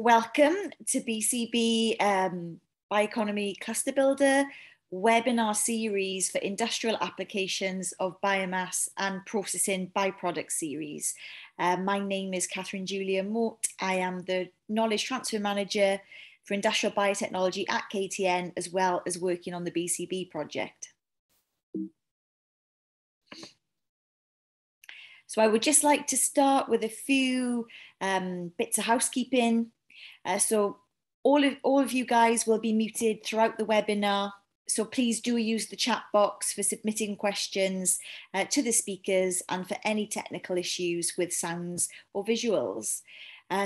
Welcome to BCB Bioeconomy Cluster Builder webinar series for industrial applications of biomass and processing byproduct series. My name is Catherine Julia Mort. I am the Knowledge Transfer Manager for Industrial Biotechnology at KTN, as well as working on the BCB project. So I would just like to start with a few bits of housekeeping. So all of you guys will be muted throughout the webinar. So please do use the chat box for submitting questions to the speakers and for any technical issues with sounds or visuals.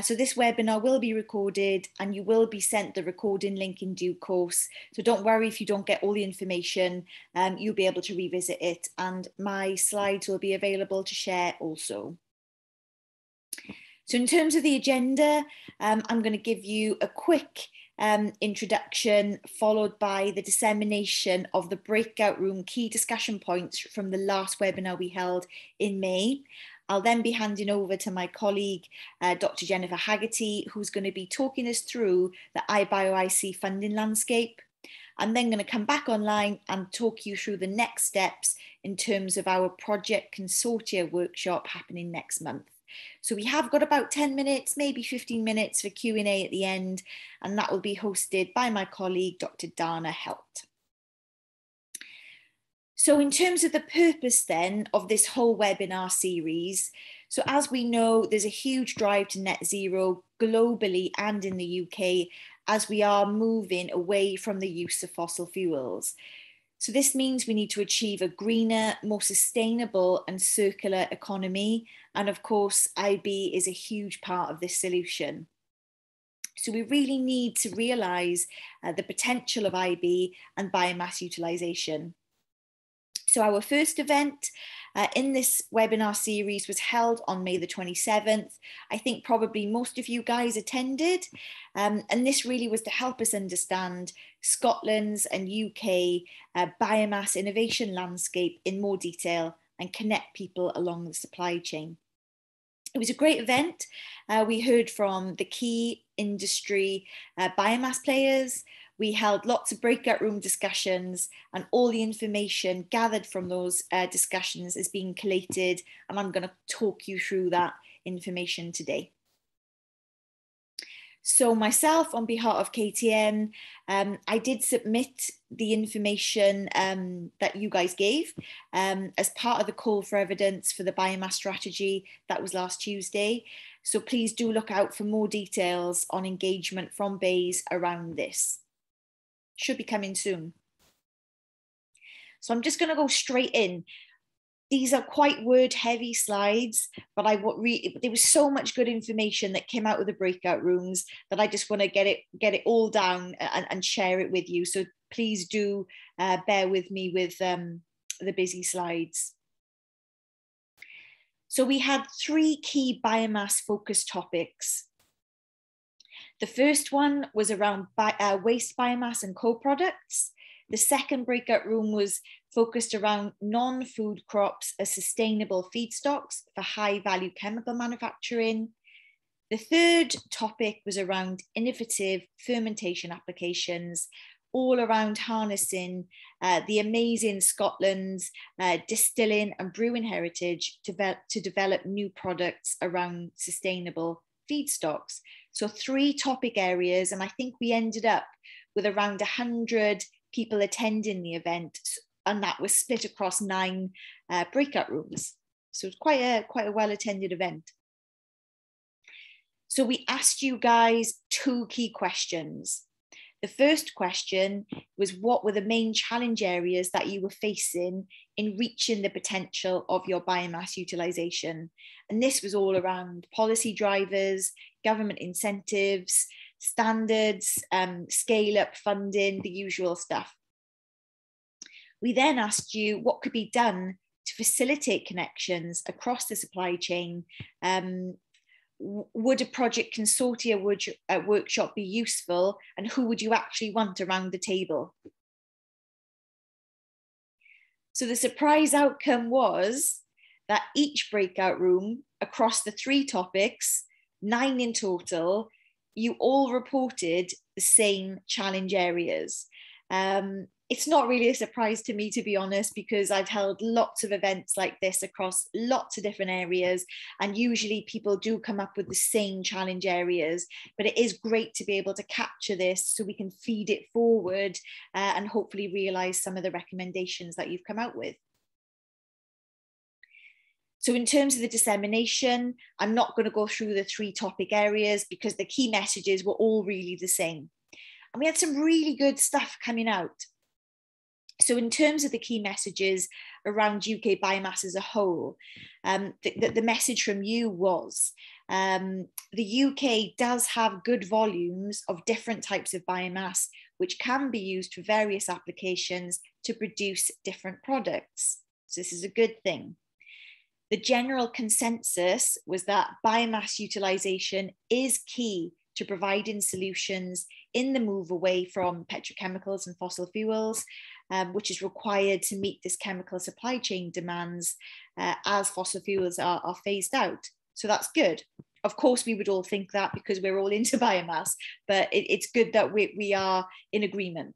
So this webinar will be recorded and you will be sent the recording link in due course. So don't worry if you don't get all the information, you'll be able to revisit it, and my slides will be available to share also. So in terms of the agenda, I'm going to give you a quick introduction, followed by the dissemination of the breakout room key discussion points from the last webinar we held in May. I'll then be handing over to my colleague, Dr. Jennifer Haggerty, who's going to be talking us through the iBioIC funding landscape. I'm then going to come back online and talk you through the next steps in terms of our Project Consortia workshop happening next month. So we have got about 10 minutes, maybe 15 minutes for Q&A at the end, and that will be hosted by my colleague, Dr. Dana Helt. So in terms of the purpose then of this whole webinar series, so as we know, there's a huge drive to net zero globally and in the UK as we are moving away from the use of fossil fuels. So this means we need to achieve a greener, more sustainable and circular economy. And of course, IB is a huge part of this solution. So we really need to realise the potential of IB and biomass utilisation. So our first event in this webinar series was held on May the 27th. I think probably most of you guys attended, and this really was to help us understand Scotland's and UK biomass innovation landscape in more detail and connect people along the supply chain. It was a great event. We heard from the key industry biomass players. We held lots of breakout room discussions, and all the information gathered from those discussions is being collated, and I'm going to talk you through that information today. So myself, on behalf of KTN, I did submit the information that you guys gave as part of the call for evidence for the biomass strategy that was last Tuesday. So please do look out for more details on engagement from BEIS around this. Should be coming soon. So I'm just going to go straight in. These are quite word heavy slides, but there was so much good information that came out of the breakout rooms that I just want to get it all down and share it with you. So please do bear with me with the busy slides. So we had 3 key biomass focused topics. The first one was around waste biomass and co-products. The second breakout room was focused around non-food crops as sustainable feedstocks for high-value chemical manufacturing. The third topic was around innovative fermentation applications, all around harnessing the amazing Scotland's distilling and brewing heritage to develop new products around sustainable feedstocks. So 3 topic areas, and I think we ended up with around 100 people attending the event, and that was split across 9 breakout rooms. So it's quite a well-attended event. So we asked you guys 2 key questions. The first question was, what were the main challenge areas that you were facing in reaching the potential of your biomass utilisation? And this was all around policy drivers, government incentives, standards, scale-up funding, the usual stuff. We then asked you what could be done to facilitate connections across the supply chain. Would a Project Consortia workshop be useful, and who would you actually want around the table? So the surprise outcome was that each breakout room across the 3 topics, 9 in total, you all reported the same challenge areas. It's not really a surprise to me, to be honest, because I've held lots of events like this across lots of different areas, and usually people do come up with the same challenge areas, but it is great to be able to capture this so we can feed it forward and hopefully realise some of the recommendations that you've come out with. So in terms of the dissemination, I'm not going to go through the 3 topic areas because the key messages were all really the same. And we had some really good stuff coming out. So in terms of the key messages around UK biomass as a whole, the message from you was the UK does have good volumes of different types of biomass, which can be used for various applications to produce different products. So this is a good thing. The general consensus was that biomass utilisation is key to providing solutions in the move away from petrochemicals and fossil fuels, which is required to meet this chemical supply chain demands as fossil fuels are phased out. So that's good. Of course, we would all think that because we're all into biomass, but it's good that we are in agreement.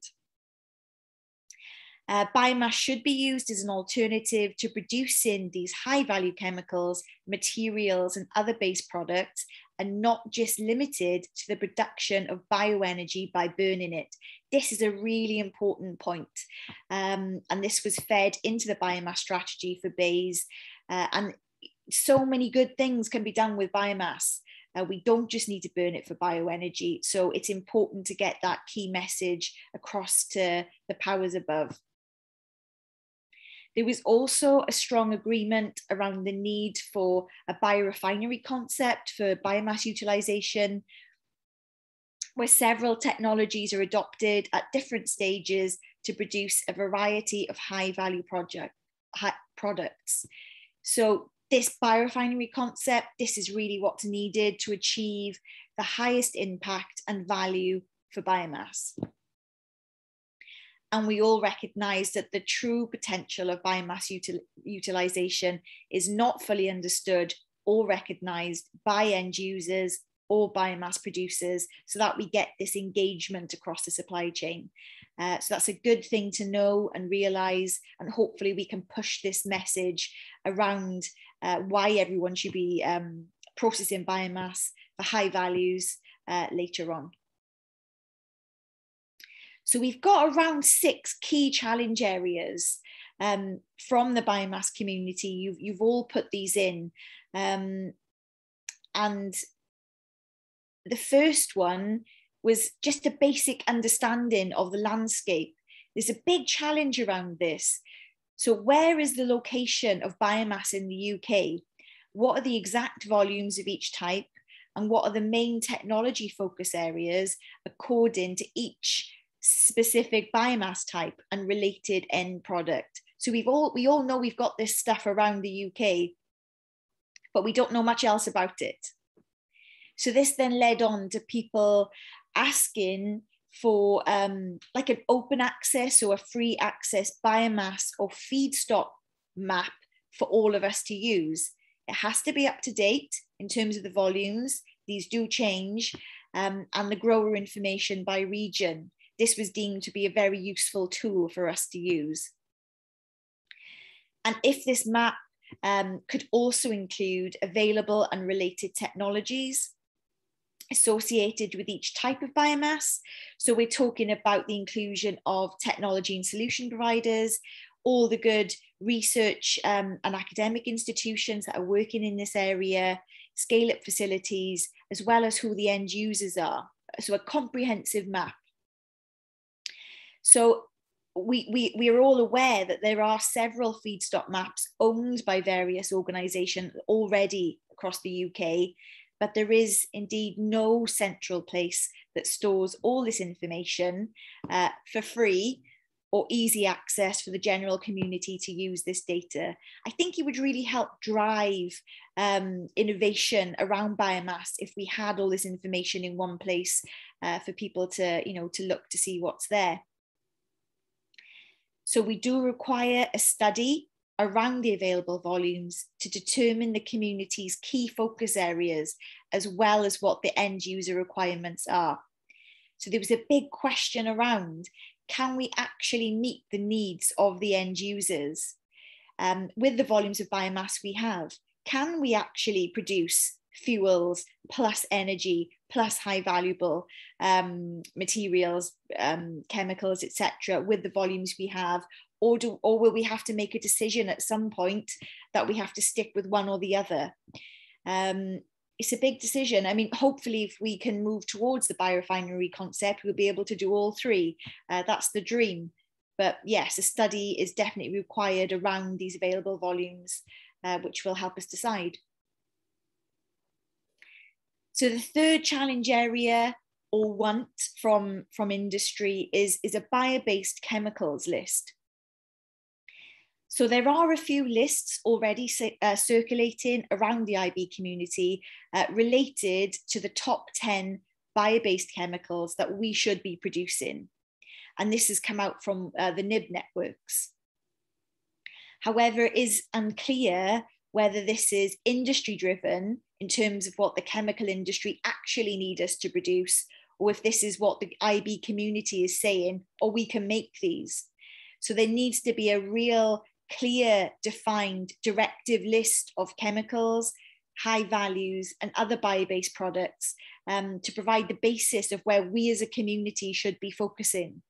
Biomass should be used as an alternative to producing these high value chemicals, materials and other base products, and not just limited to the production of bioenergy by burning it. This is a really important point. And this was fed into the biomass strategy for BEIS. And so many good things can be done with biomass. We don't just need to burn it for bioenergy. So it's important to get that key message across to the powers above. There was also a strong agreement around the need for a biorefinery concept for biomass utilisation, where several technologies are adopted at different stages to produce a variety of high-value products. So this biorefinery concept, this is really what's needed to achieve the highest impact and value for biomass. And we all recognise that the true potential of biomass utilisation is not fully understood or recognised by end users or biomass producers, so that we get this engagement across the supply chain. So that's a good thing to know and realise, and hopefully we can push this message around why everyone should be processing biomass for high values later on. So we've got around 6 key challenge areas from the biomass community. You've all put these in. And the first one was just a basic understanding of the landscape. There's a big challenge around this. So where is the location of biomass in the UK? What are the exact volumes of each type? And what are the main technology focus areas according to each specific biomass type and related end product? So we all know we've got this stuff around the UK, but we don't know much else about it. So this then led on to people asking for like an open access or a free access biomass or feedstock map for all of us to use. It has to be up to date in terms of the volumes. These do change, and the grower information by region. This was deemed to be a very useful tool for us to use. And if this map could also include available and related technologies associated with each type of biomass. So we're talking about the inclusion of technology and solution providers, all the good research and academic institutions that are working in this area, scale-up facilities, as well as who the end users are. So a comprehensive map. So we are all aware that there are several feedstock maps owned by various organisations already across the UK, but there is indeed no central place that stores all this information for free or easy access for the general community to use this data. I think it would really help drive innovation around biomass if we had all this information in one place for people to, to look to see what's there. So we do require a study around the available volumes to determine the community's key focus areas, as well as what the end user requirements are. So there was a big question around, can we actually meet the needs of the end users with the volumes of biomass we have? Can we actually produce fuels plus energy plus high valuable materials, chemicals, etc., with the volumes we have? Or will we have to make a decision at some point that we have to stick with one or the other? It's a big decision. I mean, hopefully, if we can move towards the biorefinery concept, we'll be able to do all three. That's the dream. But yes, a study is definitely required around these available volumes, which will help us decide. So the third challenge area or want from industry is a bio-based chemicals list. So there are a few lists already circulating around the IB community related to the top 10 bio-based chemicals that we should be producing. And this has come out from the NIB networks. However, it is unclear whether this is industry driven in terms of what the chemical industry actually need us to produce, or if this is what the IB community is saying, or we can make these. So there needs to be a real clear, defined directive list of chemicals, high values, and other bio-based products to provide the basis of where we as a community should be focusing.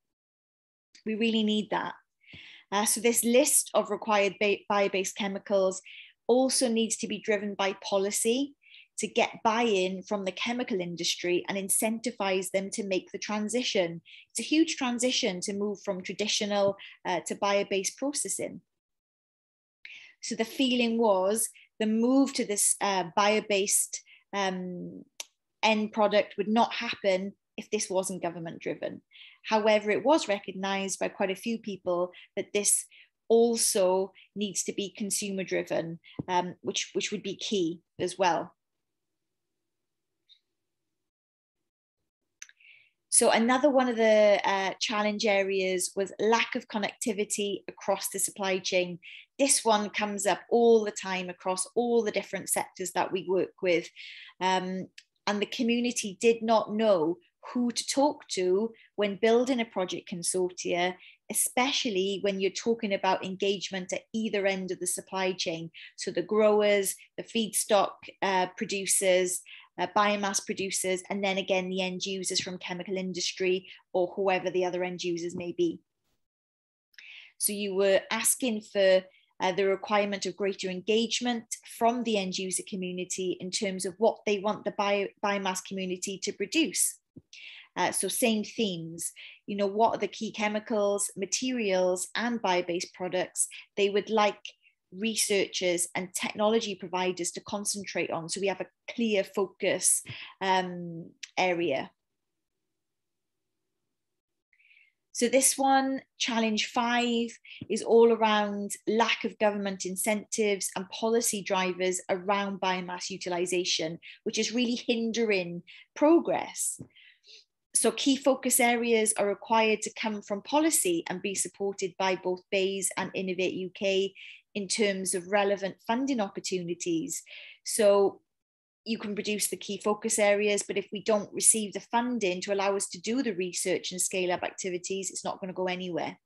We really need that. So this list of required bio-based chemicals also needs to be driven by policy to get buy-in from the chemical industry and incentivize them to make the transition. It's a huge transition to move from traditional to bio-based processing. So the feeling was the move to this bio-based end product would not happen if this wasn't government driven. However, it was recognized by quite a few people that this also needs to be consumer driven, which would be key as well. So another one of the challenge areas was lack of connectivity across the supply chain. This one comes up all the time across all the different sectors that we work with. And the community did not know who to talk to when building a project consortia, especially when you're talking about engagement at either end of the supply chain. So the growers, the feedstock producers, biomass producers, and then again, the end users from chemical industry or whoever the other end users may be. So you were asking for the requirement of greater engagement from the end user community in terms of what they want the biomass community to produce. So same themes, you know, what are the key chemicals, materials, and bio-based products they would like researchers and technology providers to concentrate on, so we have a clear focus area. So this one, challenge 5, is all around lack of government incentives and policy drivers around biomass utilisation, which is really hindering progress. So key focus areas are required to come from policy and be supported by both BEIS and Innovate UK in terms of relevant funding opportunities. So you can produce the key focus areas, but if we don't receive the funding to allow us to do the research and scale up activities, it's not going to go anywhere.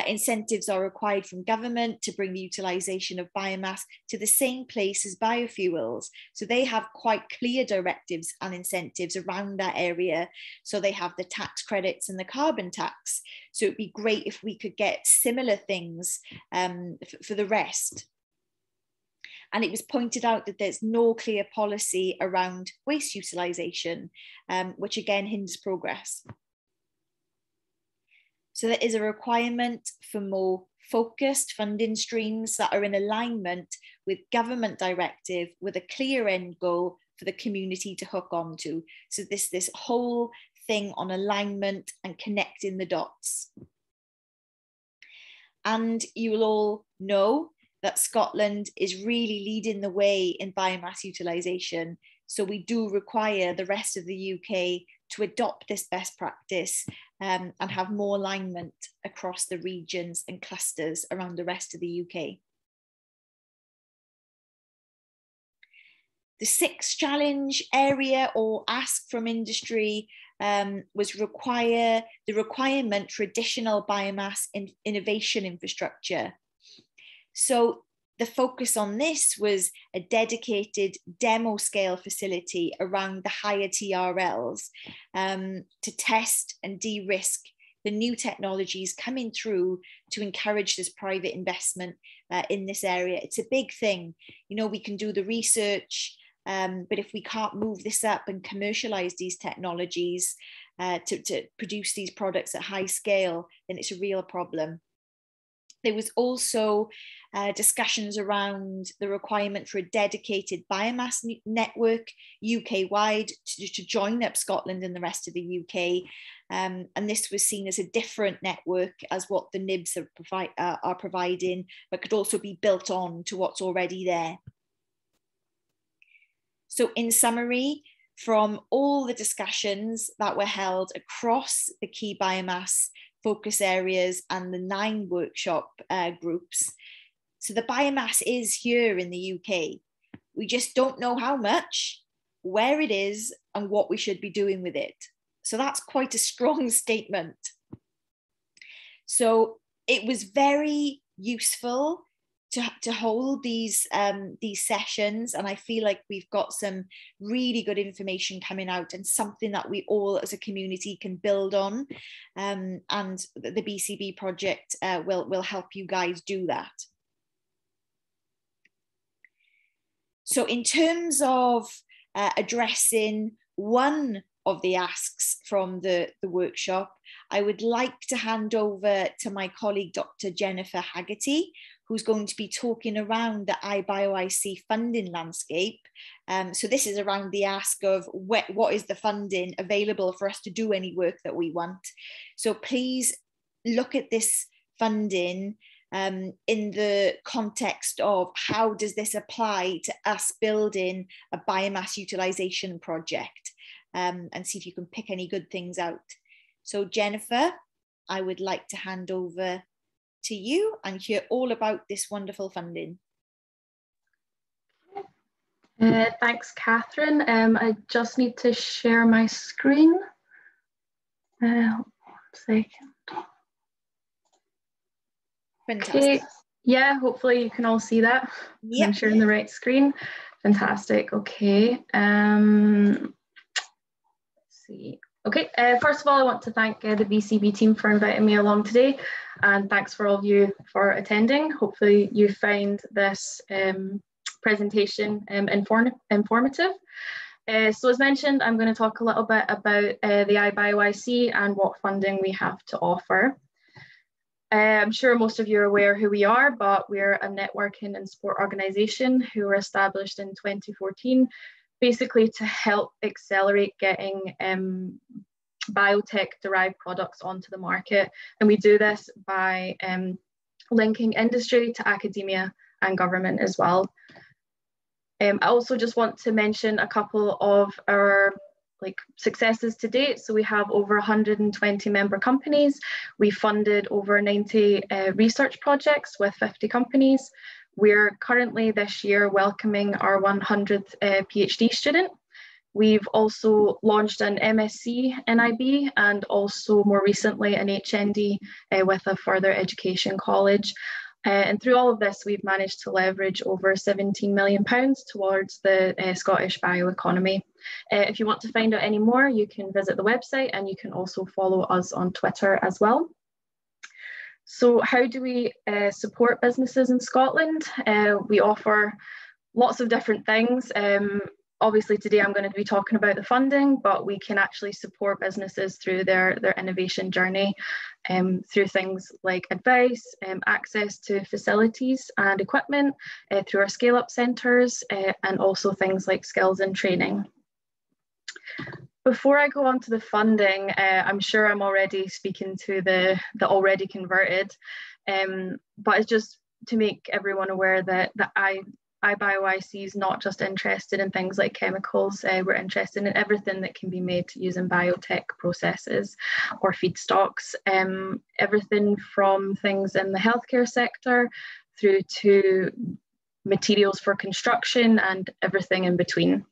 Incentives are required from government to bring the utilisation of biomass to the same place as biofuels. So they have quite clear directives and incentives around that area. So they have the tax credits and the carbon tax. So it'd be great if we could get similar things for the rest. And it was pointed out that there's no clear policy around waste utilisation, which again hinders progress. So there is a requirement for more focused funding streams that are in alignment with government directive with a clear end goal for the community to hook onto. So this whole thing on alignment and connecting the dots. And you will all know that Scotland is really leading the way in biomass utilisation. So we do require the rest of the UK to adopt this best practice and have more alignment across the regions and clusters around the rest of the UK. The sixth challenge area or ask from industry was the requirement for additional biomass innovation infrastructure. So the focus on this was a dedicated demo scale facility around the higher TRLs to test and de-risk the new technologies coming through to encourage this private investment in this area. It's a big thing. You know, we can do the research, but if we can't move this up and commercialize these technologies to produce these products at high scale, then it's a real problem. There was also discussions around the requirement for a dedicated biomass network UK-wide to join up Scotland and the rest of the UK. And this was seen as a different network as what the NIBs are providing, but could also be built on to what's already there. So in summary, from all the discussions that were held across the key biomass focus areas and the 9 workshop groups, so the biomass is here in the UK. We just don't know how much, where it is, and what we should be doing with it. So that's quite a strong statement. So it was very useful to hold these sessions, and I feel like we've got some really good information coming out and something that we all as a community can build on, and the BCB project will help you guys do that. So in terms of addressing one of the asks from the workshop, I would like to hand over to my colleague, Dr. Jennifer Haggerty, who's going to be talking around the iBioIC funding landscape. So this is around the ask of what is the funding available for us to do any work that we want. So please look at this funding in the context of how does this apply to us building a biomass utilisation project, and see if you can pick any good things out. So Jennifer, I would like to hand over to you and hear all about this wonderful funding. Thanks, Catherine. I just need to share my screen. 1 second. Fantastic. Okay. Yeah, hopefully you can all see that. Yep. I'm sharing the right screen. Fantastic. Okay. Let's see. Okay, first of all, I want to thank the BCB team for inviting me along today, and thanks for all of you for attending. Hopefully you find this presentation informative. So as mentioned, I'm going to talk a little bit about the iBioIC and what funding we have to offer. I'm sure most of you are aware who we are, but we're a networking and support organisation who were established in 2014, basically to help accelerate getting biotech-derived products onto the market. And we do this by linking industry to academia and government as well. I also just want to mention a couple of our successes to date. So we have over 120 member companies. We funded over 90 research projects with 50 companies. We're currently this year welcoming our 100th PhD student. We've also launched an MSc NIB and also more recently an HND with a further education college. And through all of this, we've managed to leverage over £17 million towards the Scottish bioeconomy. If you want to find out any more, you can visit the website, and you can also follow us on Twitter as well. So how do we support businesses in Scotland? We offer lots of different things. Obviously today I'm going to be talking about the funding, but we can actually support businesses through their innovation journey through things like advice, access to facilities and equipment, through our scale-up centres, and also things like skills and training. Before I go on to the funding, I'm sure I'm already speaking to the already converted, but it's just to make everyone aware that iBioIC is not just interested in things like chemicals, we're interested in everything that can be made using biotech processes or feedstocks, everything from things in the healthcare sector through to materials for construction and everything in between.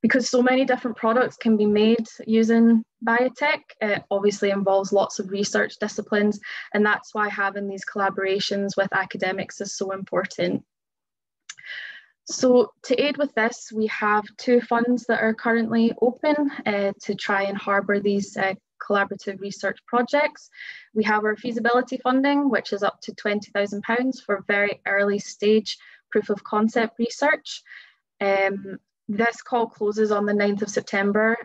Because so many different products can be made using biotech, it obviously involves lots of research disciplines, and that's why having these collaborations with academics is so important. So to aid with this, we have 2 funds that are currently open to try and harbour these collaborative research projects. We have our feasibility funding, which is up to £20,000 for very early stage proof of concept research. This call closes on the 9th of September,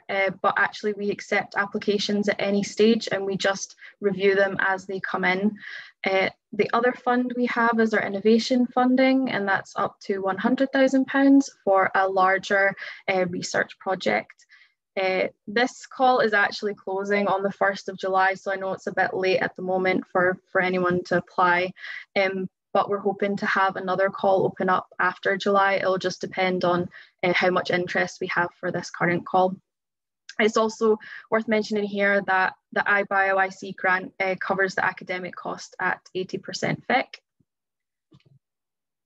but actually we accept applications at any stage and we just review them as they come in. The other fund we have is our innovation funding, and that's up to £100,000 for a larger research project. This call is actually closing on the 1st of July, so I know it's a bit late at the moment for anyone to apply. But we're hoping to have another call open up after July. It'll just depend on how much interest we have for this current call. It's also worth mentioning here that the iBioIC grant covers the academic cost at 80% FIC.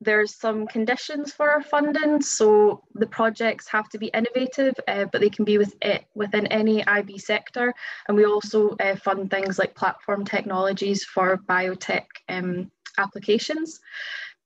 There's some conditions for our funding, so the projects have to be innovative, but they can be within any IB sector, and we also fund things like platform technologies for biotech applications.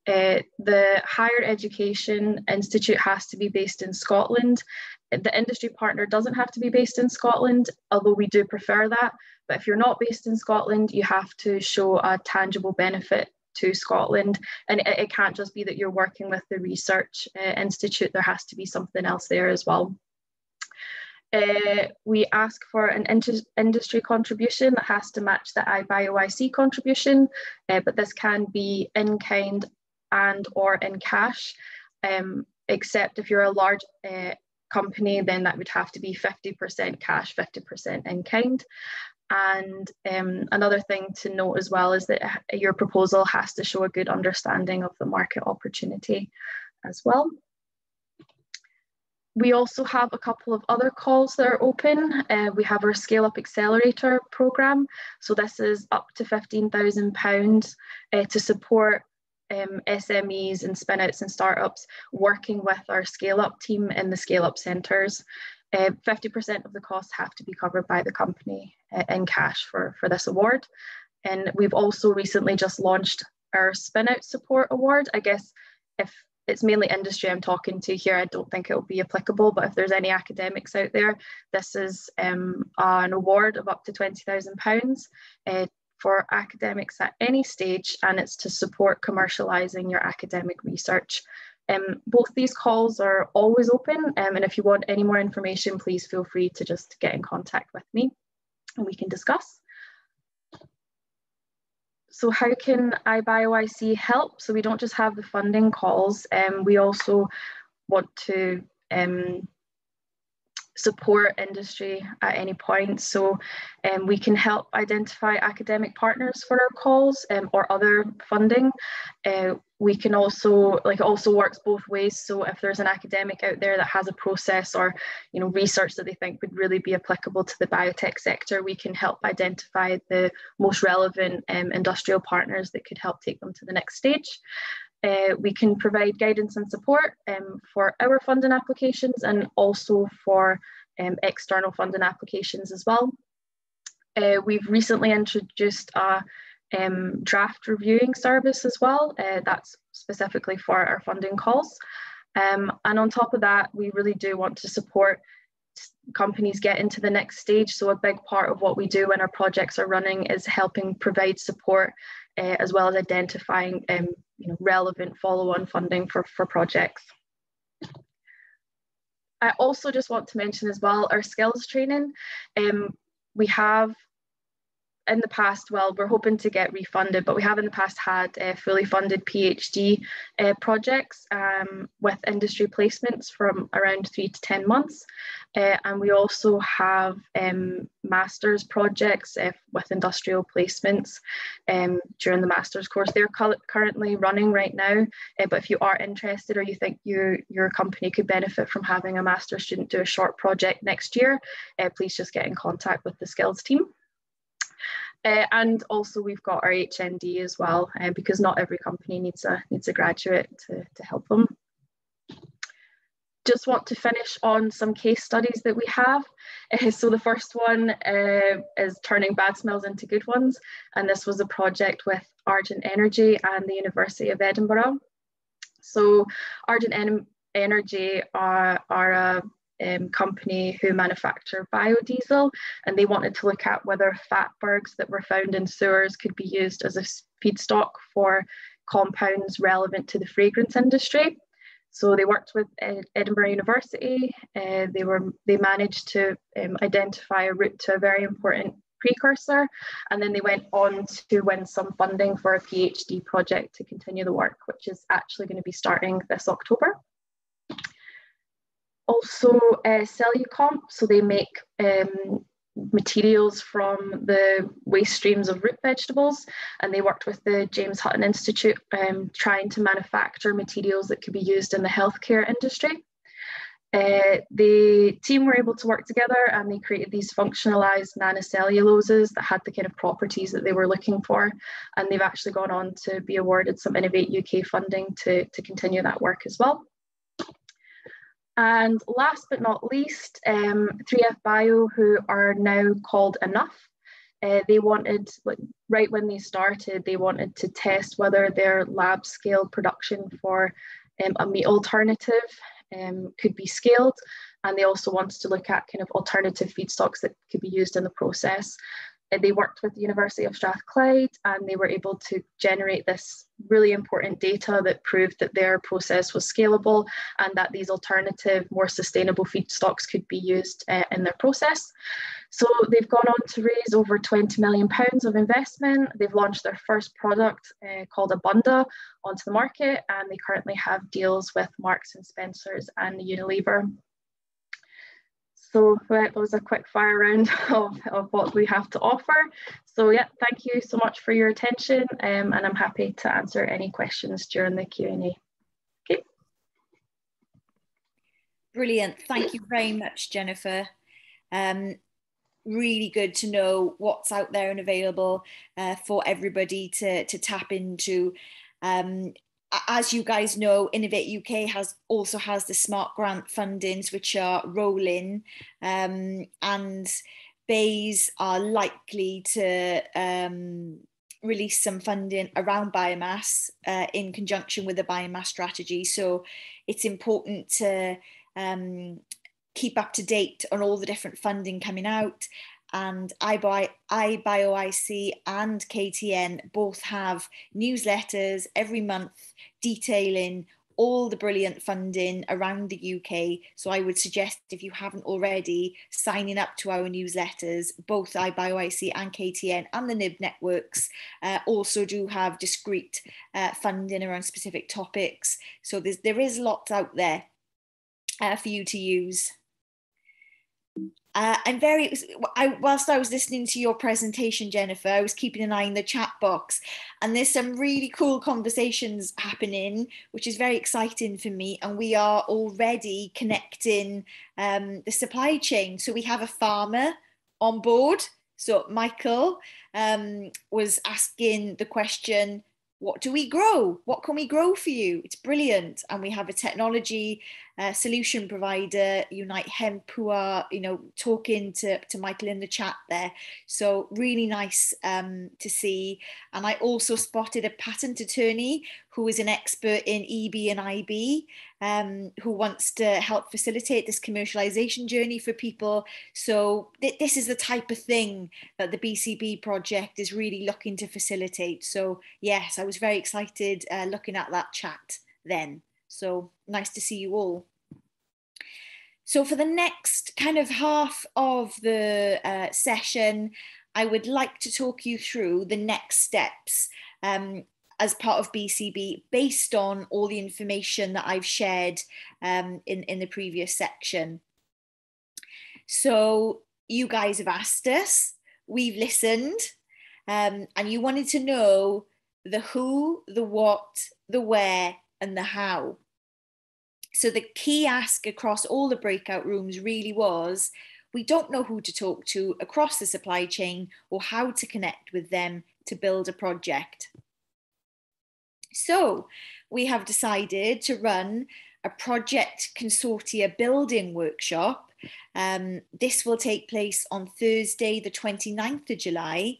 The higher education institute has to be based in Scotland. The industry partner doesn't have to be based in Scotland, although we do prefer that. But if you're not based in Scotland, you have to show a tangible benefit to Scotland. And it can't just be that you're working with the research institute, there has to be something else there as well. We ask for an industry contribution that has to match the iBioIC contribution, but this can be in kind and or in cash, except if you're a large company, then that would have to be 50% cash, 50% in kind. And another thing to note as well is that your proposal has to show a good understanding of the market opportunity as well. We also have a couple of other calls that are open. We have our Scale Up Accelerator programme. So this is up to £15,000 to support SMEs and spin-outs and startups working with our Scale Up team in the Scale Up centres. 50% of the costs have to be covered by the company in cash for this award. And we've also recently just launched our Spin-Out Support Award. I guess if it's mainly industry I'm talking to here, I don't think it will be applicable, but if there's any academics out there, this is an award of up to £20,000 for academics at any stage, and it's to support commercialising your academic research. Both these calls are always open, and if you want any more information, please feel free to just get in contact with me and we can discuss. So how can iBioIC help? So we don't just have the funding calls, we also want to support industry at any point. So we can help identify academic partners for our calls or other funding. We can also, it also works both ways. So if there's an academic out there that has a process or research that they think would really be applicable to the biotech sector, we can help identify the most relevant industrial partners that could help take them to the next stage. We can provide guidance and support for our funding applications and also for external funding applications as well. We've recently introduced a draft reviewing service as well. That's specifically for our funding calls. And on top of that, we really do want to support companies get into the next stage. So a big part of what we do when our projects are running is helping provide support as well as identifying relevant follow-on funding for projects. I also just want to mention as well our skills training. We have in the past, well, we're hoping to get refunded, but we have in the past had fully funded PhD projects with industry placements from around 3 to 10 months. And we also have master's projects with industrial placements during the master's course. They're currently running right now, but if you are interested or you think your company could benefit from having a master's student do a short project next year, please just get in contact with the skills team. And also we've got our HND as well, because not every company needs a graduate to help them. Just want to finish on some case studies that we have. So the first one is turning bad smells into good ones. And this was a project with Argent Energy and the University of Edinburgh. So Argent Energy are a company who manufacture biodiesel, and they wanted to look at whether fatbergs that were found in sewers could be used as a feedstock for compounds relevant to the fragrance industry. So they worked with Edinburgh University. They managed to identify a route to a very important precursor, and then they went on to win some funding for a PhD project to continue the work, which is actually going to be starting this October. Also, Cellucomp, so they make materials from the waste streams of root vegetables, and they worked with the James Hutton Institute trying to manufacture materials that could be used in the healthcare industry. The team were able to work together and they created these functionalized nanocelluloses that had the kind of properties that they were looking for, and they've actually gone on to be awarded some Innovate UK funding to continue that work as well. And last but not least, 3F Bio, who are now called Enough. They wanted, right when they started, they wanted to test whether their lab scale production for a meat alternative could be scaled. And they also wanted to look at kind of alternative feedstocks that could be used in the process. They worked with the University of Strathclyde, and they were able to generate this really important data that proved that their process was scalable and that these alternative, more sustainable feedstocks could be used in their process. So they've gone on to raise over £20 million of investment. They've launched their first product called Abunda onto the market, and they currently have deals with Marks and Spencers and Unilever. So that was a quick fire round of what we have to offer. So yeah, thank you so much for your attention, and I'm happy to answer any questions during the Q&A. Okay. Brilliant. Thank you very much, Jennifer. Really good to know what's out there and available for everybody to tap into. As you guys know, Innovate UK also has the Smart Grant fundings, which are rolling, and BEIS are likely to release some funding around biomass in conjunction with the biomass strategy. So it's important to keep up to date on all the different funding coming out. And iBioIC and KTN both have newsletters every month detailing all the brilliant funding around the UK. So I would suggest, if you haven't already, signing up to our newsletters. Both iBioIC and KTN and the NIB networks also do have discrete funding around specific topics. So there is lots out there for you to use. Whilst I was listening to your presentation, Jennifer, I was keeping an eye on the chat box, and there's some really cool conversations happening, which is very exciting for me. And we are already connecting the supply chain. So we have a farmer on board. So Michael was asking the question, what do we grow? What can we grow for you? It's brilliant. And we have a technology solution provider, Unite Hemp, who are, talking to Michael in the chat there. So really nice to see. And I also spotted a patent attorney who is an expert in EB and IB, who wants to help facilitate this commercialization journey for people. So this is the type of thing that the BCB project is really looking to facilitate. So yes, I was very excited looking at that chat then. So nice to see you all. So for the next kind of half of the session, I would like to talk you through the next steps as part of BCB based on all the information that I've shared in the previous section. So you guys have asked us, we've listened, and you wanted to know the who, the what, the where, and the how. So the key ask across all the breakout rooms really was, we don't know who to talk to across the supply chain or how to connect with them to build a project. So we have decided to run a project consortia building workshop. This will take place on Thursday, the 29th of July.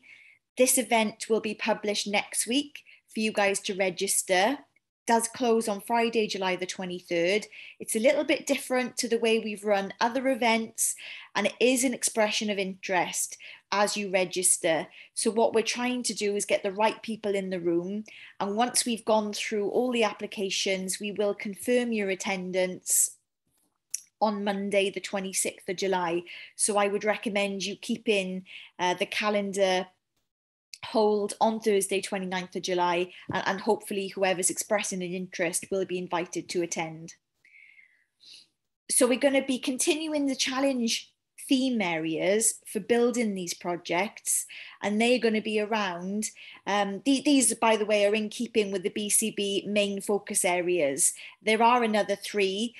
This event will be published next week for you guys to register. Does close on Friday, July the 23rd. It's a little bit different to the way we've run other events, and it is an expression of interest as you register. So what we're trying to do is get the right people in the room, and once we've gone through all the applications, we will confirm your attendance on Monday, the 26th of July. So I would recommend you keep in the calendar hold on Thursday, 29th of July, and hopefully whoever's expressing an interest will be invited to attend. So we're going to be continuing the challenge theme areas for building these projects, and they're going to be around, these by the way are in keeping with the BCB main focus areas. There are another 3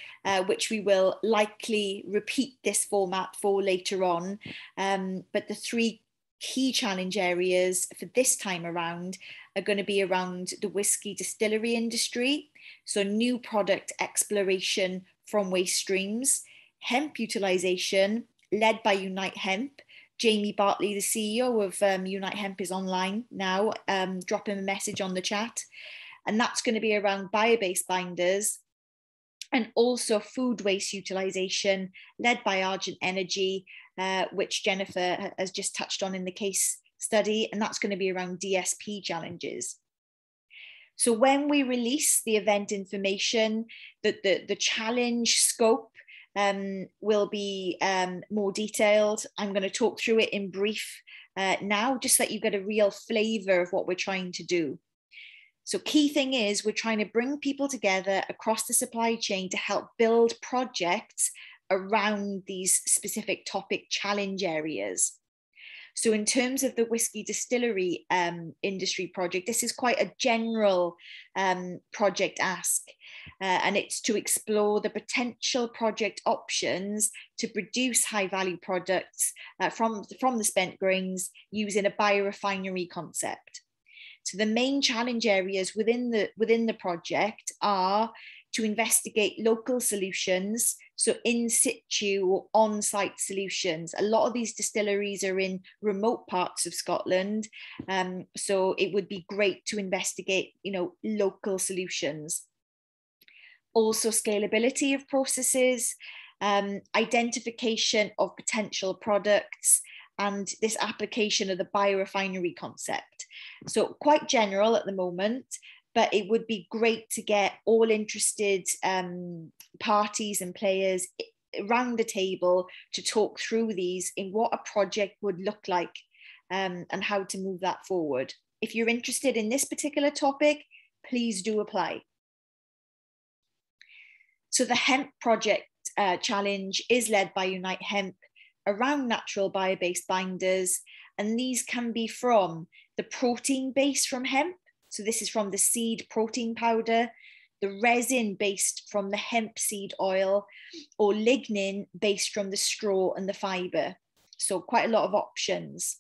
which we will likely repeat this format for later on, but the 3 key challenge areas for this time around are going to be around the whiskey distillery industry, so new product exploration from waste streams, hemp utilisation led by Unite Hemp. Jamie Bartley, the CEO of Unite Hemp, is online now. Drop him a message on the chat, and that's going to be around bio-based binders, and also food waste utilisation led by Argent Energy, which Jennifer has just touched on in the case study, and that's going to be around DSP challenges. So when we release the event information, the challenge scope will be more detailed. I'm going to talk through it in brief now, just so that you get a real flavour of what we're trying to do. So key thing is we're trying to bring people together across the supply chain to help build projects around these specific topic challenge areas. So in terms of the whiskey distillery industry project, this is quite a general project ask, and it's to explore the potential project options to produce high value products from the spent grains using a biorefinery concept. So the main challenge areas within the project are to investigate local solutions, so in situ or on-site solutions. A lot of these distilleries are in remote parts of Scotland, so it would be great to investigate, local solutions. Also scalability of processes, identification of potential products, and this application of the biorefinery concept. So quite general at the moment, but it would be great to get all interested parties and players around the table to talk through these in what a project would look like and how to move that forward. If you're interested in this particular topic, please do apply. So the hemp project challenge is led by Unite Hemp around natural bio-based binders, and these can be from the protein base from hemp, so this is from the seed protein powder, the resin based from the hemp seed oil, or lignin based from the straw and the fibre. So quite a lot of options.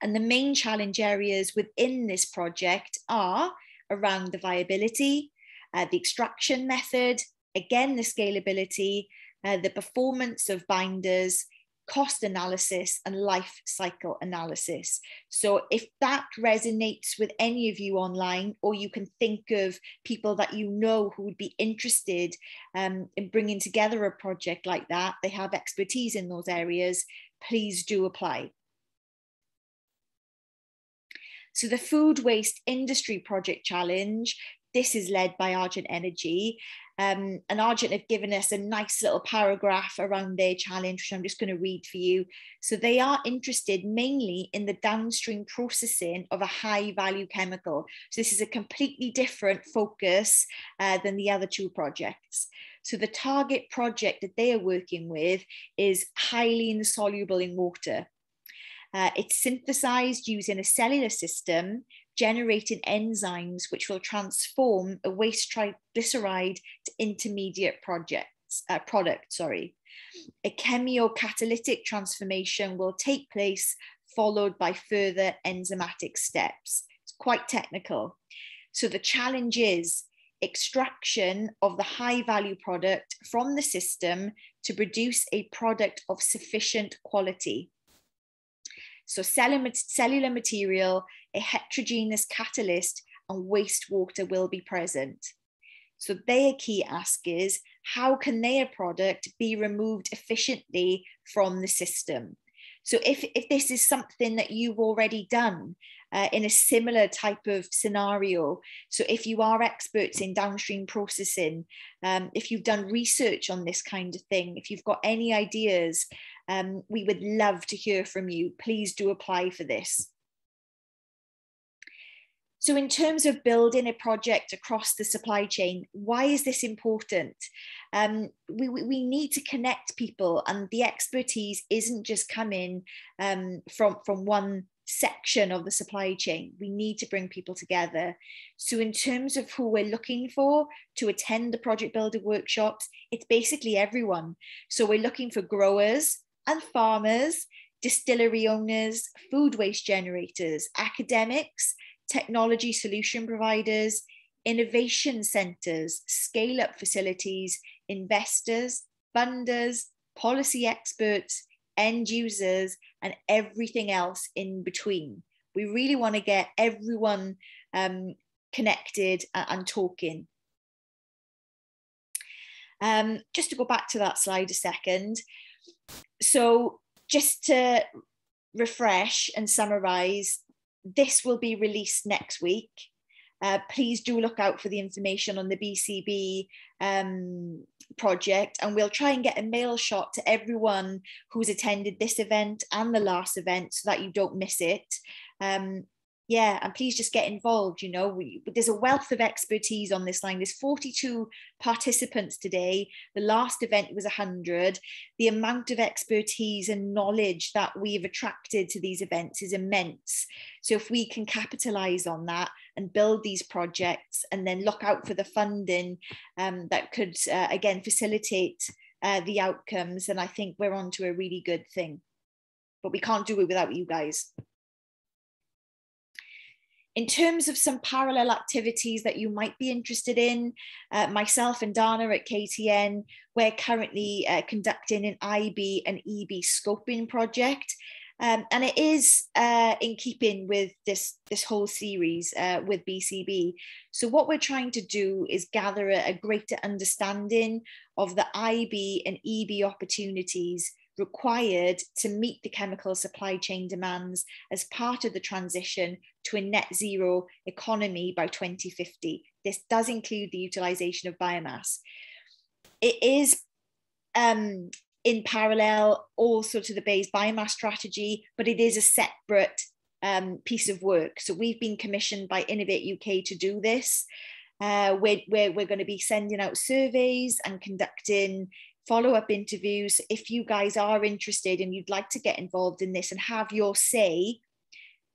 And the main challenge areas within this project are around the viability, the extraction method, again the scalability, the performance of binders, cost analysis, and life cycle analysis. So if that resonates with any of you online, or you can think of people that you know who would be interested in bringing together a project like that, they have expertise in those areas, please do apply. So the Food Waste Industry Project Challenge, This is led by Argent Energy. And Argent have given us a nice little paragraph around their challenge, which I'm just going to read for you. So they are interested mainly in the downstream processing of a high value chemical. So this is a completely different focus than the other two projects. So the target project that they are working with is highly insoluble in water. It's synthesized using a cellular system, generating enzymes which will transform a waste triglyceride to intermediate product. A chemiocatalytic transformation will take place, followed by further enzymatic steps. It's quite technical. So the challenge is extraction of the high value product from the system to produce a product of sufficient quality. So cellular material, a heterogeneous catalyst, and wastewater will be present. So their key ask is, how can their product be removed efficiently from the system? So if this is something that you've already done in a similar type of scenario, so if you are experts in downstream processing, if you've done research on this kind of thing, if you've got any ideas, we would love to hear from you. Please do apply for this. So in terms of building a project across the supply chain, why is this important? We need to connect people, and the expertise isn't just coming from one section of the supply chain. We need to bring people together. So in terms of who we're looking for to attend the Project Builder workshops, it's basically everyone. So we're looking for growers and farmers, distillery owners, food waste generators, academics, technology solution providers, innovation centres, scale-up facilities, investors, funders, policy experts, end users, and everything else in between. We really want to get everyone connected and talking. Just to go back to that slide a second. So just to refresh and summarise, this will be released next week. Please do look out for the information on the BCB project, and we'll try and get a mail shot to everyone who's attended this event and the last event so that you don't miss it. Yeah, and please just get involved. You know, there's a wealth of expertise on this line. There's 42 participants today. The last event was 100. The amount of expertise and knowledge that we've attracted to these events is immense. So if we can capitalize on that and build these projects, and then look out for the funding that could, again, facilitate the outcomes, then I think we're on to a really good thing. But we can't do it without you guys. In terms of some parallel activities that you might be interested in, myself and Dana at KTN, we're currently conducting an IB and EB scoping project. And it is in keeping with this whole series with BCB. So what we're trying to do is gather a greater understanding of the IB and EB opportunities required to meet the chemical supply chain demands as part of the transition to a net zero economy by 2050. This does include the utilisation of biomass. It is in parallel also to the BEIS Biomass Strategy, but it is a separate piece of work. So we've been commissioned by Innovate UK to do this. We're going to be sending out surveys and conducting follow-up interviews. If you guys are interested and you'd like to get involved in this and have your say,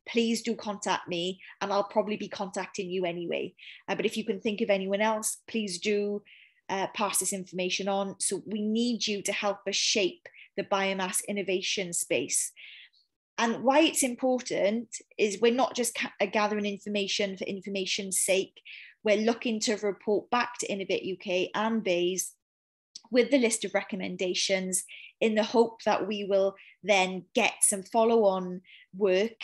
please do contact me, and I'll probably be contacting you anyway. But if you can think of anyone else, please do pass this information on. So we need you to help us shape the biomass innovation space. And why it's important is we're not just gathering information for information's sake. We're looking to report back to Innovate UK and BEIS with the list of recommendations, in the hope that we will then get some follow-on work,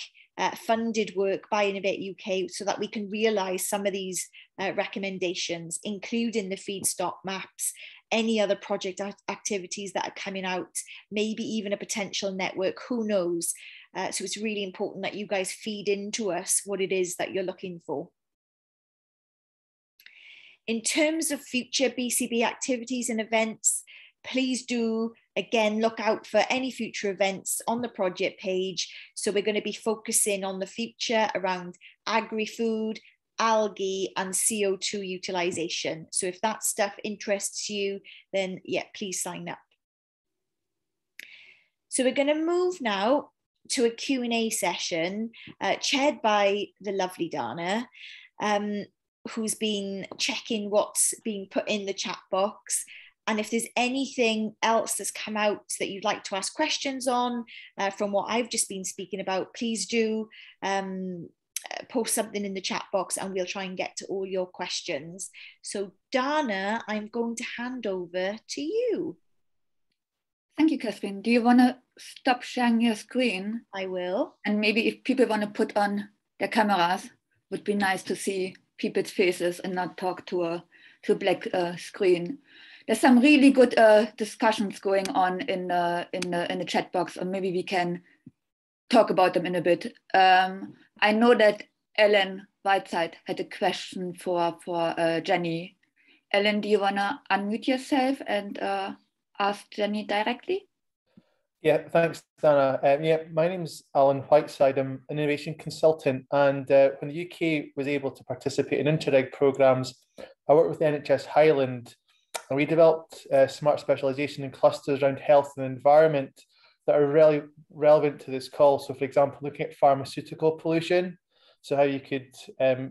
funded work by Innovate UK, so that we can realise some of these recommendations, including the feedstock maps, any other project activities that are coming out, maybe even a potential network, who knows. So it's really important that you guys feed into us what it is that you're looking for. In terms of future BCB activities and events, please do, again, look out for any future events on the project page. So we're going to be focusing on the future around agri-food, algae and CO2 utilisation. So if that stuff interests you, then yeah, please sign up. So we're going to move now to a Q&A session chaired by the lovely Dana, who's been checking what's being put in the chat box. And if there's anything else that's come out that you'd like to ask questions on from what I've just been speaking about, please do post something in the chat box and we'll try and get to all your questions. So Dana, I'm going to hand over to you. Thank you, Catherine. Do you want to stop sharing your screen? I will. And maybe if people want to put on their cameras, would be nice to see people's faces and not talk to a black screen. There's some really good discussions going on in the chat box, or maybe we can talk about them in a bit. I know that Ellen Whiteside had a question for Jenny. Ellen, do you want to unmute yourself and ask Jenny directly? Yeah, thanks, Dana. Yeah, my name's Alan Whiteside. I'm an innovation consultant, and when the UK was able to participate in Interreg programmes, I worked with the NHS Highland, and we developed smart specialisation in clusters around health and environment that are really relevant to this call. So, for example, looking at pharmaceutical pollution, so how you could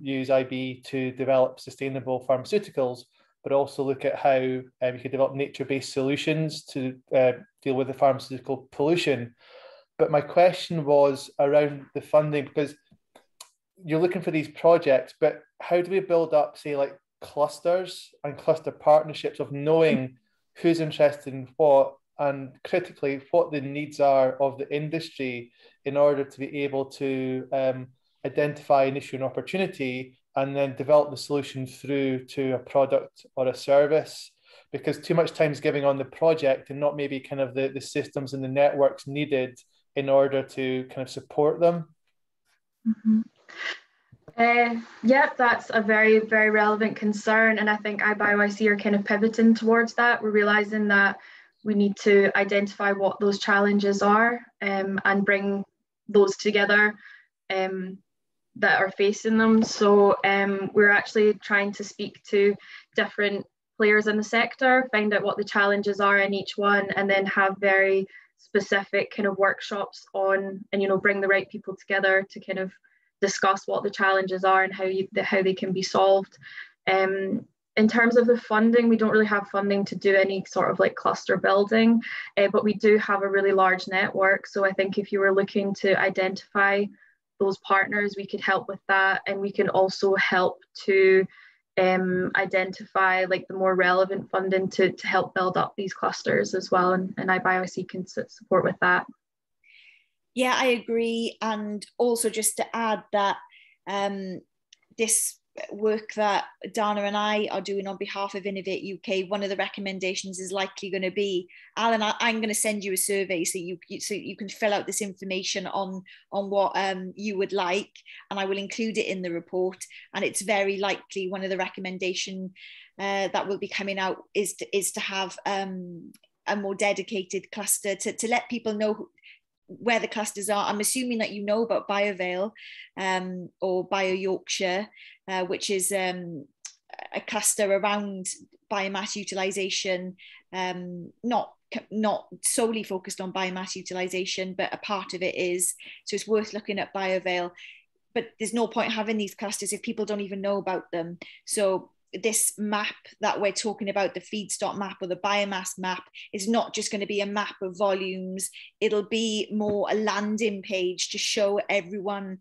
use IB to develop sustainable pharmaceuticals, but also look at how you could develop nature-based solutions to deal with the pharmaceutical pollution. But my question was around the funding, because you're looking for these projects, but how do we build up, say, like clusters and cluster partnerships of knowing who's interested in what, and critically what the needs are of the industry in order to be able to identify an issue and opportunity and then develop the solution through to a product or a service? Because too much time is giving on the project and not maybe kind of the systems and the networks needed in order to kind of support them. Mm-hmm. Yeah, that's a very, very relevant concern. And I think iBioIC are kind of pivoting towards that. We're realizing that we need to identify what those challenges are and bring those together that are facing them. So we're actually trying to speak to different players in the sector, find out what the challenges are in each one, and then have very specific kind of workshops on, and you know, bring the right people together to kind of discuss what the challenges are and how they can be solved. In terms of the funding, we don't really have funding to do any sort of like cluster building, but we do have a really large network. So I think if you were looking to identify those partners, we could help with that, and we can also help to identify like the more relevant funding to help build up these clusters as well, and iBioIC can support with that. Yeah, I agree. And also just to add that this work that Dana and I are doing on behalf of Innovate UK, one of the recommendations is likely going to be, Alan, I'm going to send you a survey so you can fill out this information on what you would like, and I will include it in the report. And it's very likely one of the recommendation that will be coming out is to have a more dedicated cluster to let people know where the clusters are. I'm assuming that you know about BioVale or Bio Yorkshire, which is a cluster around biomass utilisation, not solely focused on biomass utilisation, but a part of it is. So it's worth looking at BioVale. But there's no point having these clusters if people don't even know about them. So this map that we're talking about, the feedstock map or the biomass map, is not just going to be a map of volumes. It'll be more a landing page to show everyone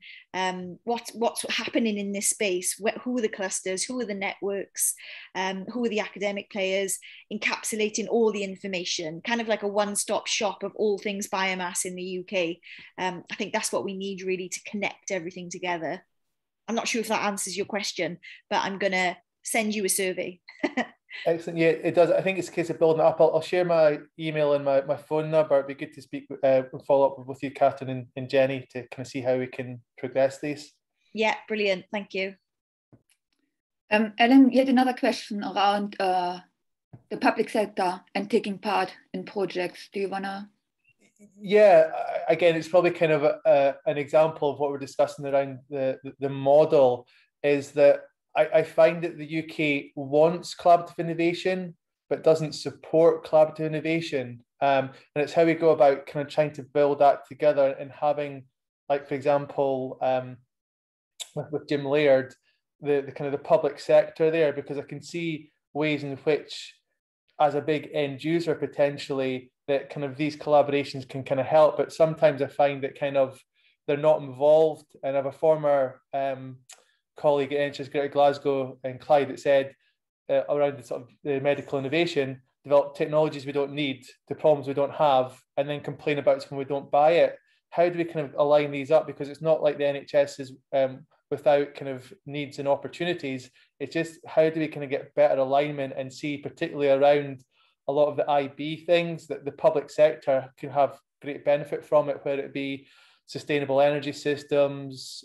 what's happening in this space, who are the clusters, who are the networks, who are the academic players, encapsulating all the information, kind of like a one-stop shop of all things biomass in the UK. I think that's what we need really to connect everything together. I'm not sure if that answers your question, but I'm going to send you a survey. Excellent. Yeah, it does. I think it's a case of building it up. I'll share my email and my phone number. It'd be good to speak and follow up with you, Catherine and Jenny, to kind of see how we can progress these. Yeah, brilliant. Thank you. Ellen, yet another question around the public sector and taking part in projects. Do you want to? Yeah, again, it's probably kind of an example of what we're discussing around the model, is that I find that the UK wants collaborative innovation, but doesn't support collaborative innovation. And it's how we go about kind of trying to build that together and having, like, for example, with Jim Laird, the kind of the public sector there, because I can see ways in which, as a big end user potentially, that kind of these collaborations can kind of help, but sometimes I find that kind of they're not involved. And I have a former colleague at NHS Greater Glasgow and Clyde that said around the sort of the medical innovation, develop technologies we don't need, the problems we don't have, and then complain about it when we don't buy it. How do we kind of align these up? Because it's not like the NHS is without kind of needs and opportunities. It's just how do we kind of get better alignment and see, particularly around a lot of the IB things, that the public sector can have great benefit from it, whether it be sustainable energy systems,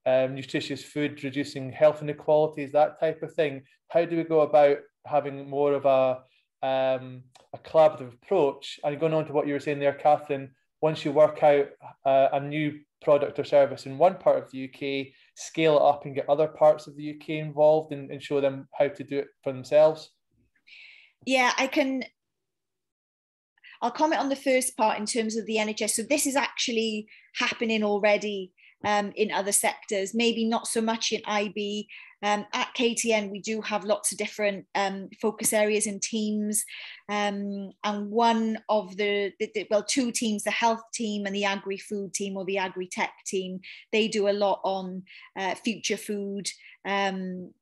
nutritious food, reducing health inequalities, that type of thing. How do we go about having more of a collaborative approach? And going on to what you were saying there, Catherine, once you work out a new product or service in one part of the UK, scale it up and get other parts of the UK involved and show them how to do it for themselves. Yeah, I'll comment on the first part in terms of the NHS. So this is actually happening already in other sectors, maybe not so much in IB. At KTN, we do have lots of different focus areas and teams. And one of two teams, the health team and the agri-food team, or the agri-tech team, they do a lot on future food,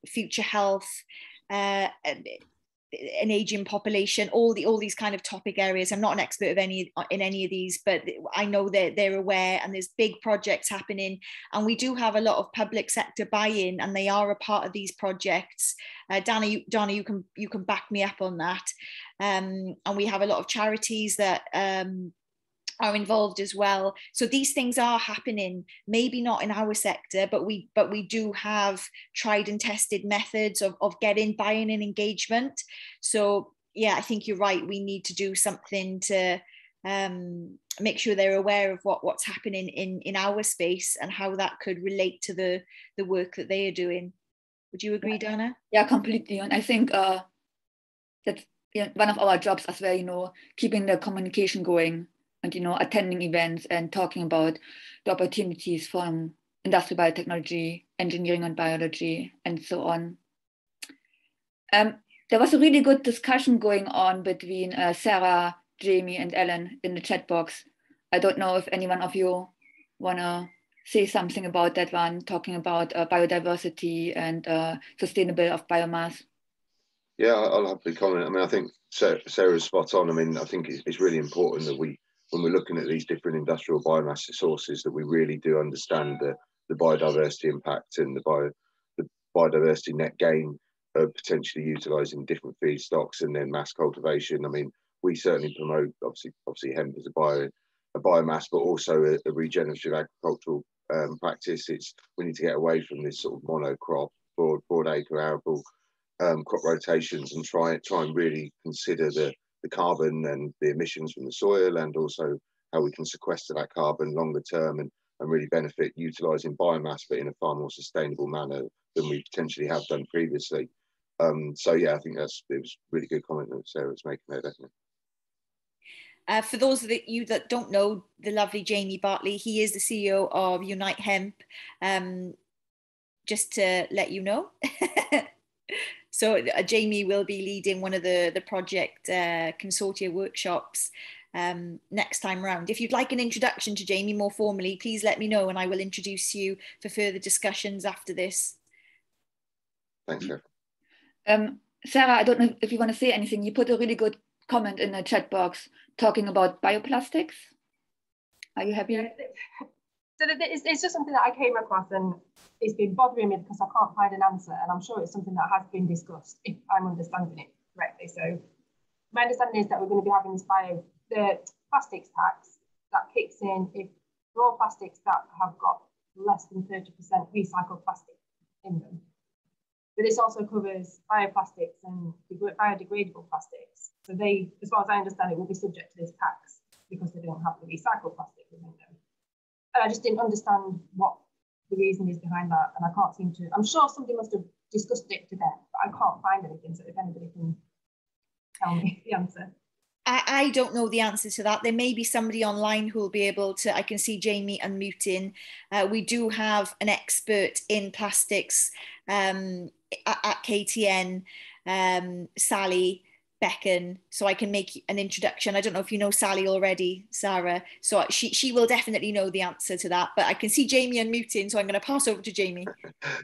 future health, an aging population, all these kind of topic areas. I'm not an expert in any of these, but I know that they're aware, and there's big projects happening, and we do have a lot of public sector buy-in, and they are a part of these projects. Donna, you can back me up on that. And we have a lot of charities that are involved as well. So these things are happening, maybe not in our sector, but we do have tried and tested methods of getting buy-in and engagement. So yeah, I think you're right. We need to do something to make sure they're aware of what's happening in our space and how that could relate to the work that they are doing. Would you agree, Dana? Yeah, completely. And I think that's one of our jobs as well, keeping the communication going, and attending events and talking about the opportunities from industrial biotechnology, engineering and biology, and so on. There was a really good discussion going on between Sarah, Jamie, and Ellen in the chat box. I don't know if any one of you want to say something about that one, talking about biodiversity and sustainability of biomass. Yeah, I'll happily comment. I mean, I think Sarah's spot on. I mean, I think it's really important that when we're looking at these different industrial biomass sources, that we really do understand the biodiversity impact and the biodiversity net gain of potentially utilising different feedstocks and then mass cultivation. I mean, we certainly promote obviously hemp as a biomass, but also a regenerative agricultural practice. We need to get away from this sort of monocrop, broad acre arable crop rotations, and try and really consider the carbon and the emissions from the soil, and also how we can sequester that carbon longer term and really benefit utilising biomass, but in a far more sustainable manner than we potentially have done previously. So yeah, I think it was a really good comment that Sarah was making there, definitely. For those of you that don't know the lovely Jamie Bartley, he is the CEO of Unite Hemp, just to let you know. So Jamie will be leading one of the project Consortia workshops next time round. If you'd like an introduction to Jamie more formally, please let me know and I will introduce you for further discussions after this. Thanks, Sarah. Sarah, I don't know if you want to say anything. You put a really good comment in the chat box talking about bioplastics. Are you happy? Yeah, so it's just something that I came across and it's been bothering me because I can't find an answer, and I'm sure it's something that has been discussed if I'm understanding it correctly. So my understanding is that we're going to be having the plastics tax that kicks in if raw plastics that have got less than 30% recycled plastic in them. but this also covers bioplastics and biodegradable plastics. So they, as far as I understand it, will be subject to this tax because they don't have the recycled plastic within them. And I just didn't understand what the reason is behind that, and I can't seem to. I'm sure somebody must have discussed it to death, but I can't find anything. So if anybody can tell me the answer. I don't know the answer to that. There may be somebody online who will be able to. I can see Jamie unmuting. We do have an expert in plastics at KTN, Sally Becken, so I can make an introduction. I don't know if you know Sally already, Sarah, so she will definitely know the answer to that, but I can see Jamie unmuting, so I'm going to pass over to Jamie.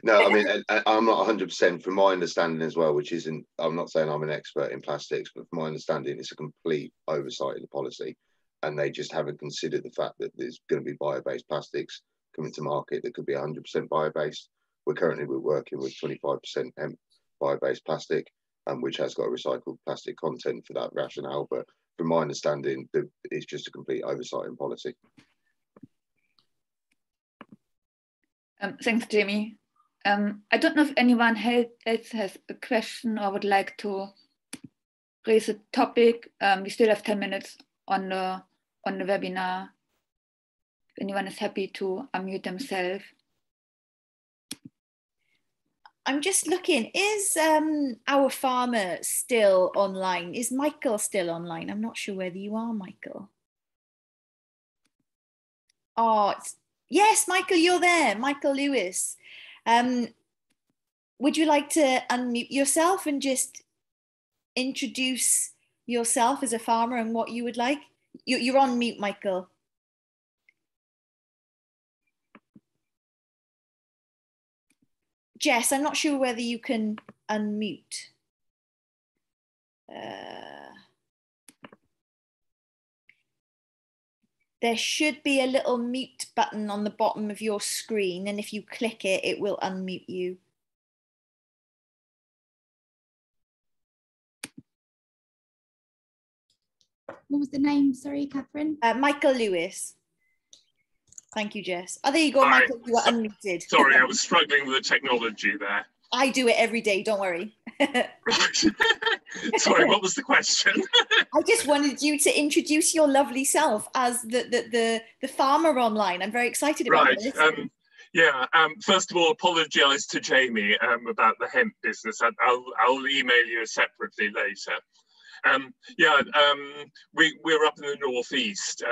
No, I mean, I'm not 100% from my understanding as well, which isn't, I'm not saying I'm an expert in plastics, but from my understanding, it's a complete oversight of the policy, and they just haven't considered the fact that there's going to be bio-based plastics coming to market that could be 100% bio-based. We're working with 25% bio-based plastic, which has got a recycled plastic content for that rationale. But from my understanding, it's just a complete oversight in policy. Thanks, Jamie. I don't know if anyone else has a question or would like to raise a topic. We still have 10 minutes on the webinar. If anyone is happy to unmute themselves. I'm just looking, is our farmer still online? Is Michael still online? I'm not sure whether you are, Michael. Oh, yes, Michael, you're there. Michael Lewis. Would you like to unmute yourself and just introduce yourself as a farmer and what you would like? You're on mute, Michael. Jess, I'm not sure whether you can unmute. There should be a little mute button on the bottom of your screen, and if you click it, it will unmute you. What was the name? Sorry, Catherine. Michael Lewis. Thank you, Jess. Oh, there you go, Hi. Michael. You are unmuted. Sorry, I was struggling with the technology there. I do it every day, don't worry. Right. Sorry, what was the question? I just wanted you to introduce your lovely self as the farmer online. I'm very excited about this. First of all, apologise to Jamie about the hemp business. I'll email you separately later. We're up in the northeast,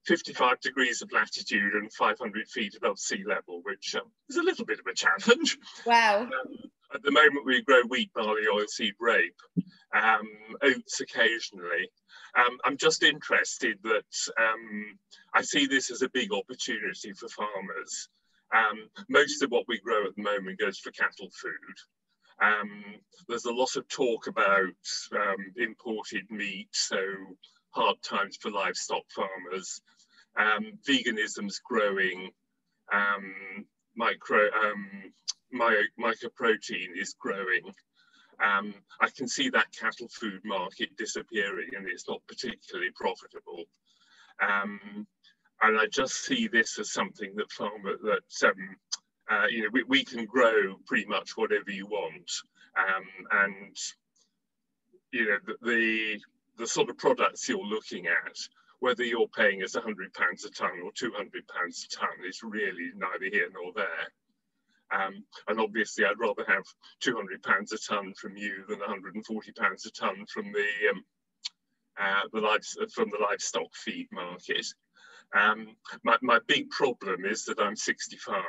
55 degrees of latitude and 500 feet above sea level, which is a little bit of a challenge. Wow. At the moment, we grow wheat, barley, oilseed rape, oats occasionally. I'm just interested that I see this as a big opportunity for farmers. Most of what we grow at the moment goes for cattle food. There's a lot of talk about imported meat, so hard times for livestock farmers. Veganism's growing. Mycoprotein is growing. I can see that cattle food market disappearing, and it's not particularly profitable. And I just see this as something that we can grow pretty much whatever you want, and the sort of products you're looking at, whether you're paying us £100 a tonne or £200 a tonne, is really neither here nor there. And obviously, I'd rather have £200 a tonne from you than £140 a tonne from the livestock feed market. My big problem is that I'm 65.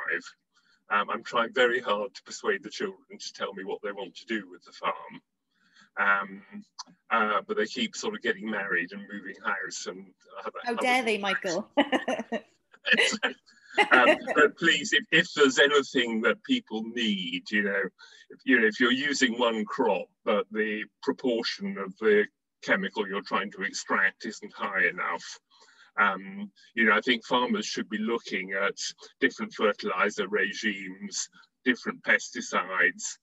I'm trying very hard to persuade the children to tell me what they want to do with the farm. But they keep sort of getting married and moving house. And how dare they, Michael? But please, if there's anything that people need, if you're using one crop, but the proportion of the chemical you're trying to extract isn't high enough, I think farmers should be looking at different fertilizer regimes, different pesticides,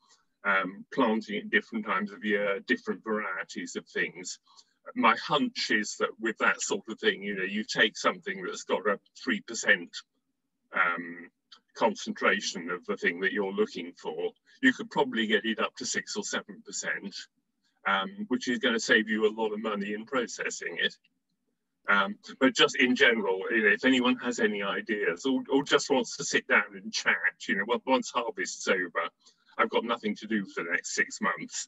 planting at different times of year, different varieties of things. My hunch is that with that sort of thing, you take something that's got a 3% concentration of the thing that you're looking for, you could probably get it up to 6 or 7%, which is going to save you a lot of money in processing it. But just in general, you know, if anyone has any ideas or just wants to sit down and chat, you know, once harvest's over, I've got nothing to do for the next 6 months.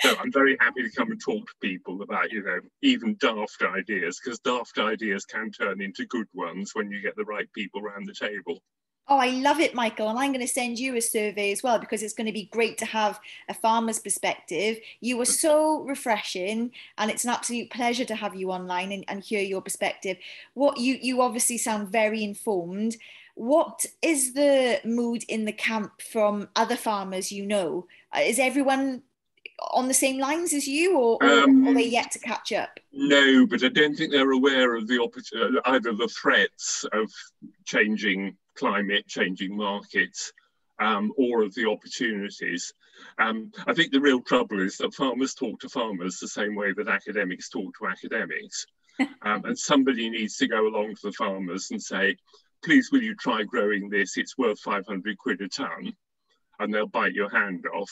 So I'm very happy to come and talk to people about, you know, even daft ideas, because daft ideas can turn into good ones when you get the right people around the table. Oh, I love it, Michael. And I'm going to send you a survey as well, because it's going to be great to have a farmer's perspective. You were so refreshing, and it's an absolute pleasure to have you online and hear your perspective. What you obviously sound very informed. What is the mood in the camp from other farmers you know? Is everyone on the same lines as you, or are they yet to catch up? No, but I don't think they're aware of the either the threats of changing climate, changing markets, or of the opportunities. I think the real trouble is that farmers talk to farmers the same way that academics talk to academics. And somebody needs to go along to the farmers and say, please, will you try growing this? It's worth 500 quid a tonne, and they'll bite your hand off.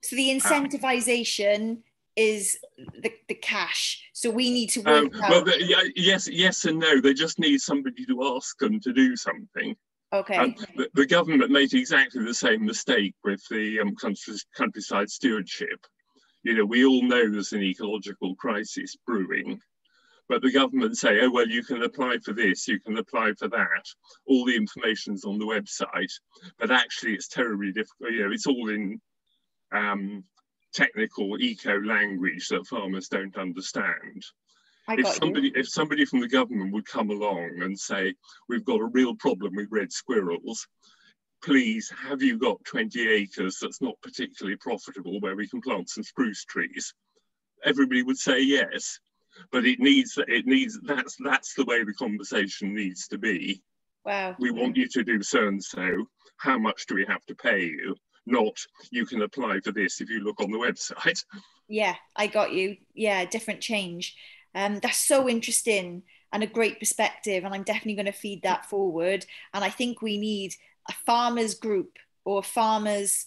So the incentivization is the cash. So we need to work out. Well, yes and no. They just need somebody to ask them to do something. Okay. The government made exactly the same mistake with the countryside stewardship. You know, we all know there's an ecological crisis brewing, but the government say, oh, well, you can apply for this, you can apply for that. All the information's on the website, but actually it's terribly difficult. You know, it's all in technical eco language that farmers don't understand. If somebody from the government would come along and say, we've got a real problem with red squirrels, please, have you got 20 acres that's not particularly profitable where we can plant some spruce trees? Everybody would say yes, but that's the way the conversation needs to be. Wow. We want you to do so and so. How much do we have to pay you? Not, you can apply for this if you look on the website. Yeah, I got you. Yeah, different change. That's so interesting and a great perspective, and I'm definitely going to feed that forward. And I think we need a farmers group or a farmers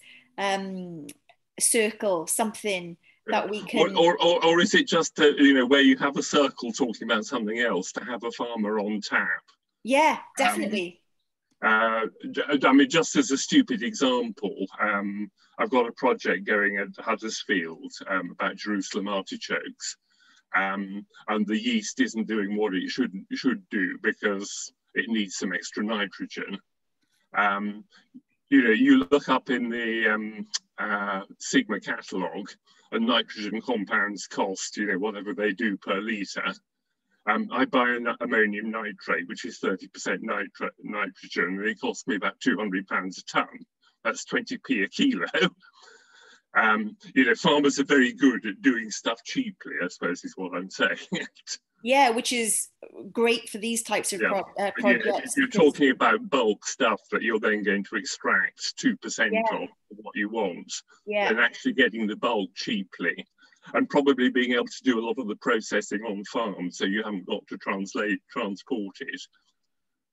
circle, something that we can. Or is it just you know, where you have a circle talking about something else, to have a farmer on tap? Yeah, definitely. I mean, just as a stupid example, I've got a project going at Huddersfield about Jerusalem artichokes. And the yeast isn't doing what it should do because it needs some extra nitrogen. You know, you look up in the Sigma catalogue, and nitrogen compounds cost, you know, whatever they do per litre. I buy an ammonium nitrate, which is 30% nitrogen, and it costs me about £200 a tonne. That's 20p a kilo. You know, farmers are very good at doing stuff cheaply, I suppose is what I'm saying. Yeah, which is great for these types of projects. You're talking about bulk stuff that you're then going to extract 2% of what you want, and actually getting the bulk cheaply, and probably being able to do a lot of the processing on farm, so you haven't got to transport it.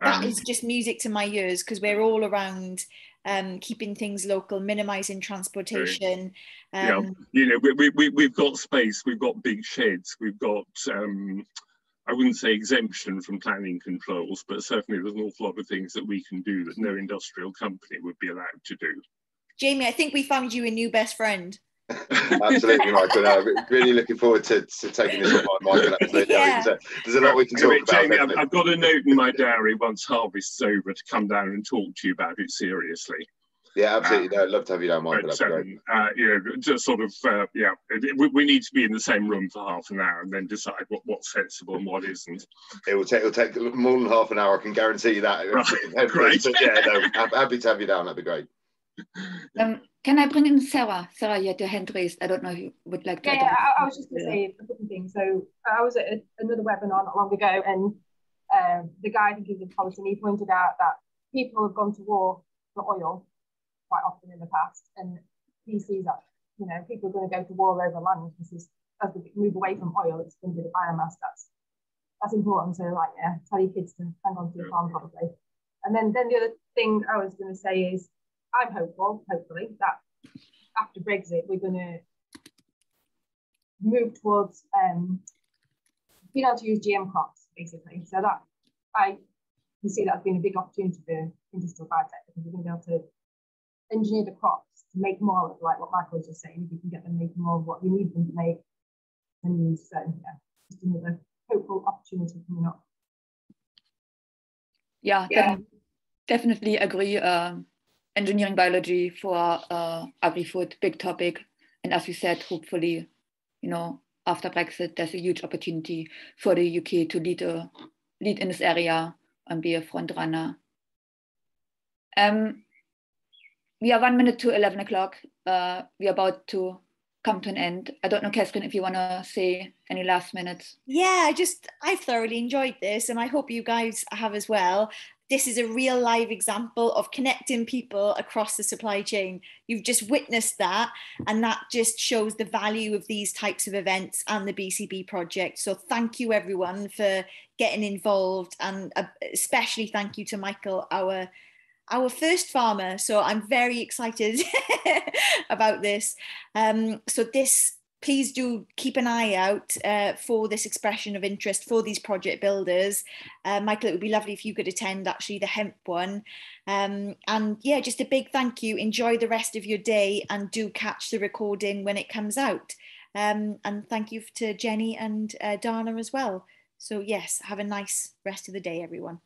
That is just music to my ears, because we're all around keeping things local, minimizing transportation. Yeah, you know, we've got space, we've got big sheds, we've got, I wouldn't say exemption from planning controls, but certainly there's an awful lot of things that we can do that no industrial company would be allowed to do. Jamie, I think we found you a new best friend. Absolutely, Michael. Really looking forward to taking this on, Michael. Absolutely. Yeah. There's a lot we can talk about. Jamie, I've got a note in my diary once harvest's over to come down and talk to you about it seriously. Yeah, absolutely. I'd love to have you down, Michael. You know, just sort of, we need to be in the same room for half an hour and then decide what's sensible and what isn't. It'll take more than half an hour. I can guarantee you that. Right. Great. But yeah, no, happy to have you down. That'd be great. Can I bring in Sarah? Sarah, you had your hand raised. I don't know if you would like to. Yeah, I was just going to say a different thing. So I was at another webinar not long ago, and the guy, I think he was in policy, and he pointed out that people have gone to war for oil quite often in the past, and he sees that, you know, people are going to go to war over land, because as we move away from oil, it's going to be the biomass that's important. So, like, yeah, tell your kids to hang on to your farm, probably. And then the other thing I was going to say is I'm hopeful, hopefully, that after Brexit, we're going to move towards being able to use GM crops, basically. So that I can see that as being a big opportunity for industrial biotech, because we're going to be able to engineer the crops to make more of, like what Michael was just saying, if we can get them making more of what we need them to make, and so yeah, just another hopeful opportunity coming up. Yeah, definitely agree. Engineering biology for agri-food, big topic. And as you said, hopefully, you know, after Brexit, there's a huge opportunity for the UK to lead in this area and be a front runner. We are 1 minute to 11 o'clock. We are about to come to an end. I don't know, Catherine, if you want to say any last minutes. Yeah, I thoroughly enjoyed this, and I hope you guys have as well. This is a real live example of connecting people across the supply chain. You've just witnessed that, and that just shows the value of these types of events and the BCB project. So thank you everyone for getting involved, and especially thank you to Michael, our first farmer. So I'm very excited about this. Please do keep an eye out for this expression of interest for these project builders. Michael, it would be lovely if you could attend actually the hemp one. And yeah, just a big thank you. Enjoy the rest of your day, and do catch the recording when it comes out. And thank you to Jenny and Dana as well. So yes, have a nice rest of the day, everyone.